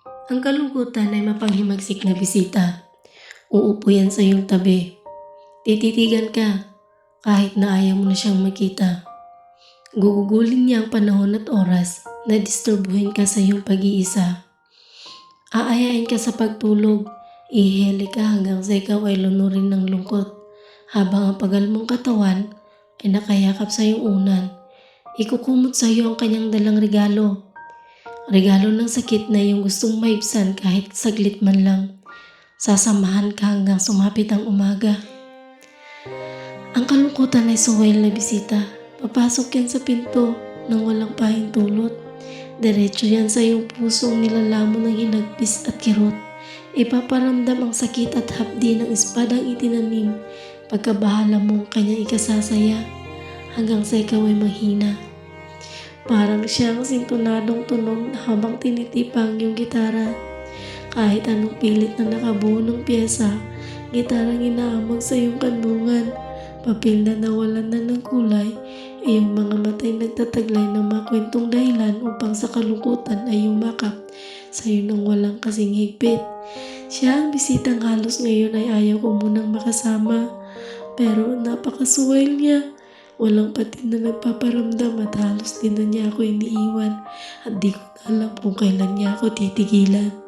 Ang kalungkutan ay mapanghimagsik na bisita. Uupo yan sa iyong tabi. Tititigan ka kahit na ayaw mo na siyang makita. Gugugulin niya ang panahon at oras na disturbuhin ka sa iyong pag-iisa. Aayain ka sa pagtulog. Ihihili ka hanggang sa ikaw ay lunurin ng lungkot. Habang ang pagal mong katawan ay nakayakap sa iyong unan, ikukumot sa iyo ang kanyang dalang regalo. Regalo ng sakit na iyong gustong maibsan kahit saglit man lang. Sasamahan ka hanggang sumapit ang umaga. Ang kalungkutan ay suwail na bisita. Papasok yan sa pinto nang walang pahintulot. Diretso yan sa iyong pusong nilalamon ng hinagpis at kirot. Ipaparamdam ang sakit at hapdi ng espadang itinanim. Pagkabahala mo ang kanyang ikasasaya hanggang sa ikaw ay mahina. Parang siyang sintonadong tunog habang tinitipang yung gitara. Kahit anong pilit na nakabuo ng pyesa, gitarang inaamag sa iyong kanlungan. Papel na nawalan na ng kulay, iyong mga matay nagtataglay ng mga kwentong dahilan upang sa kalungkutan ay yumakap sa iyo nang walang kasing higpit. Siya ang bisitang halos ngayon ay ayaw ko munang makasama, pero napakasuwail niya. Walang patid na nagpaparamdam at halos din na niya ako iniiwan at di ko na alam kung kailan niya ako titigilan.